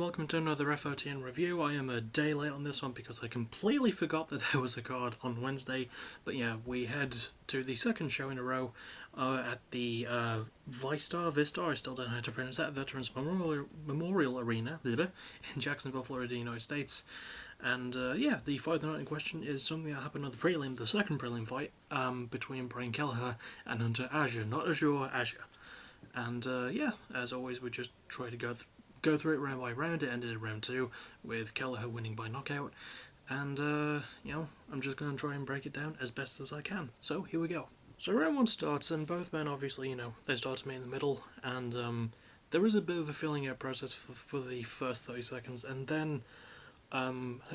welcome to another FOTN review. I am a day late on this one because I completely forgot that there was a card on Wednesday. But yeah, we head to the second show in a row at the Vystar, I still don't know how to pronounce that, Veterans Memorial Arena in Jacksonville, Florida, United States. And yeah, the fight of the night in question is something that happened on the prelim, the second prelim fight, between Brian Kelleher and Hunter Azure, not Azure, Azure. And yeah, as always, we just try to go through it round by round. It ended in round 2 with Kelleher winning by knockout. And you know, I'm just going to try and break it down as best as I can. So here we go. So round 1 starts, and both men obviously, you know, they start to meet in the middle, and there is a bit of a feeling out process for the first 30 seconds, and then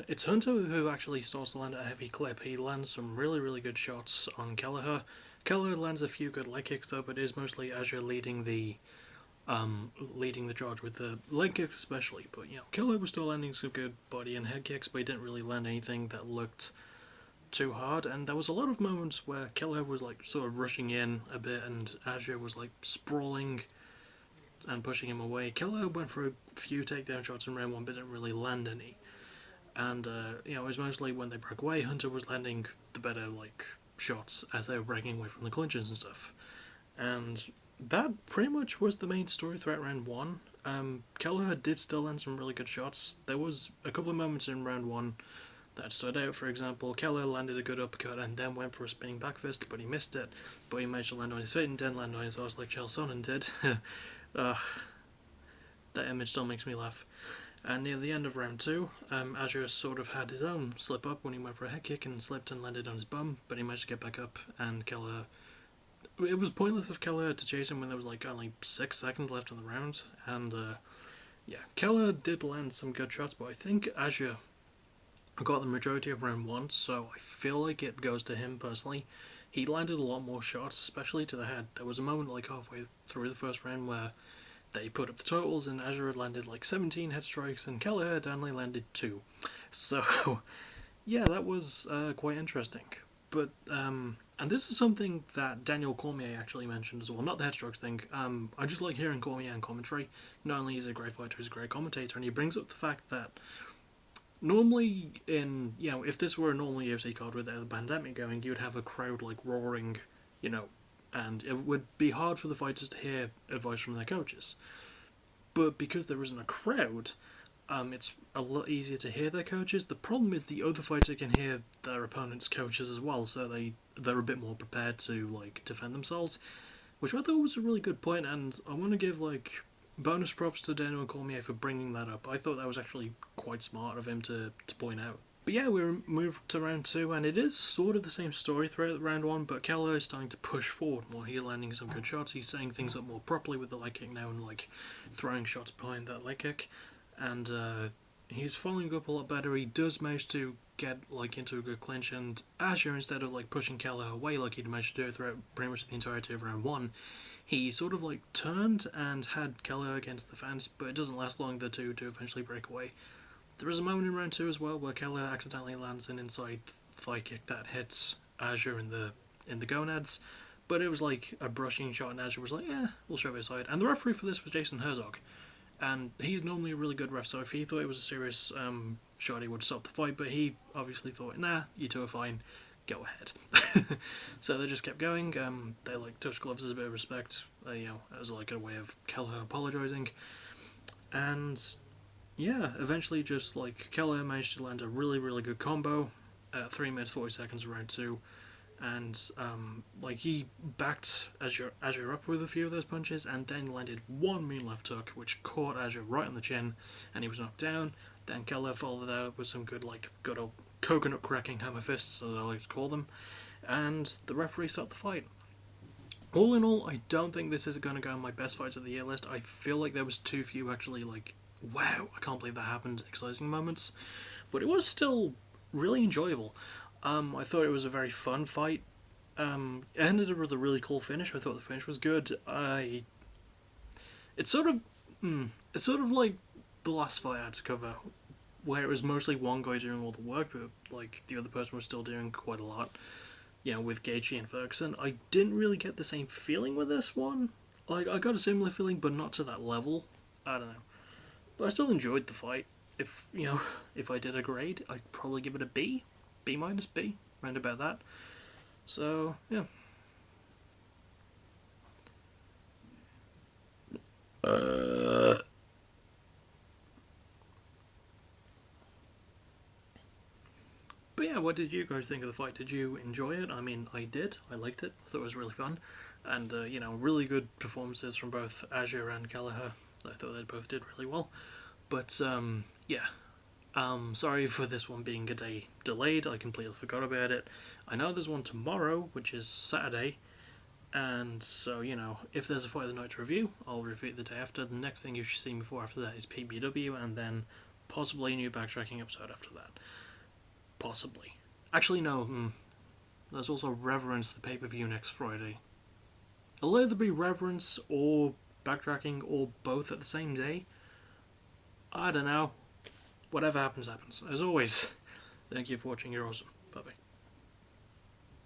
it's Hunter who actually starts to land a heavy clip. He lands some really good shots on Kelleher. Kelleher lands a few good leg kicks though, but it is mostly Azure leading the charge with the leg kicks especially. But you know, Kelleher was still landing some good body and head kicks, but he didn't really land anything that looked too hard. And there was a lot of moments where Kelleher was like sort of rushing in a bit, and Azure was like sprawling and pushing him away. Kelleher went for a few takedown shots in round 1, but didn't really land any. And you know, it was mostly when they broke away, Hunter was landing the better like shots as they were breaking away from the clinches and stuff. And that pretty much was the main story throughout round 1. Kelleher did still land some really good shots. There was a couple of moments in round 1 that stood out. For example, Kelleher landed a good uppercut and then went for a spinning back fist, but he missed it. But he managed to land on his feet and didn't land on his arse like Chael Sonnen did. That image still makes me laugh. And near the end of round 2, Azure sort of had his own slip up when he went for a head kick and slipped and landed on his bum, but he managed to get back up, and Kelleher... It was pointless of Kelleher to chase him when there was like only 6 seconds left in the round, and yeah, Kelleher did land some good shots, but I think Azure got the majority of round 1, so I feel like it goes to him personally. He landed a lot more shots, especially to the head. There was a moment like halfway through the first round where they put up the totals, and Azure had landed like 17 head strikes, and Kelleher had only landed 2. So, yeah, that was quite interesting. But, and this is something that Daniel Cormier actually mentioned as well, not the head strokes thing. I just like hearing Cormier in commentary. Not only is he a great fighter, he's a great commentator, and he brings up the fact that normally in, you know, if this were a normal UFC card without the pandemic going, you'd have a crowd like roaring, you know, and it would be hard for the fighters to hear advice from their coaches. But because there isn't a crowd, it's a lot easier to hear their coaches. The problem is the other fighter can hear their opponent's coaches as well, so they're a bit more prepared to like defend themselves, which I thought was a really good point, and I want to give like bonus props to Daniel Cormier for bringing that up. I thought that was actually quite smart of him to point out. But yeah, we're moved to round 2, and it is sort of the same story throughout round 1, but Kelleher is starting to push forward more. He's landing some good shots, he's setting things up more properly with the leg kick now and like throwing shots behind that leg kick, and he's following up a lot better. He does manage to get like into a good clinch, and Azure, instead of like pushing Kelleher away like he'd managed to do throughout pretty much the entirety of round 1, he sort of like turned and had Kelleher against the fence, but it doesn't last long, the two do eventually break away. There is a moment in round 2 as well where Kelleher accidentally lands an inside thigh kick that hits Azure in the gonads, but it was like a brushing shot, and Azure was like, yeah, we'll shove it aside. And the referee for this was Jason Herzog, and he's normally a really good ref, so if he thought it was a serious shot, he would stop the fight, but he obviously thought, nah, you two are fine, go ahead. So they just kept going. They like touched gloves as a bit of respect, you know, as like a way of Kelleher apologising, and yeah, eventually just like Kelleher managed to land a really good combo at 3 minutes 40 seconds of round 2, and like he backed Azure up with a few of those punches, and then landed one mean left hook which caught Azure right on the chin, and he was knocked down. Then Kelleher followed that up with some good old coconut cracking hammer fists, as I like to call them, and the referee stopped the fight. All in all, I don't think this is going to go on my best fights of the year list. I feel like there was too few actually like, wow, I can't believe that happened, exciting moments, but it was still really enjoyable. I thought it was a very fun fight. It ended up with a really cool finish. I thought the finish was good. It's sort of like the last fight I had to cover, where it was mostly one guy doing all the work, but like the other person was still doing quite a lot, you know, with Gaethje and Ferguson. I didn't really get the same feeling with this one. Like, I got a similar feeling, but not to that level. I don't know. But I still enjoyed the fight. If, you know, if I did a grade, I'd probably give it a B. B minus B, round about that. So, yeah. But yeah, what did you guys think of the fight? Did you enjoy it? I mean, I did. I liked it. I thought it was really fun. And, you know, really good performances from both Azure and Kelleher. I thought they both did really well. But, yeah. Sorry for this one being a day delayed. I completely forgot about it. I know there's one tomorrow, which is Saturday. And so, you know, if there's a Fight of the Night review, I'll review it the day after. The next thing you should see me for after that is PBW, and then possibly a new backtracking episode after that. Possibly. Actually, no. There's also Reverence, the pay-per-view next Friday. It'll either be Reverence or backtracking or both at the same day. I don't know. Whatever happens, happens. As always, thank you for watching. You're awesome. Bye-bye.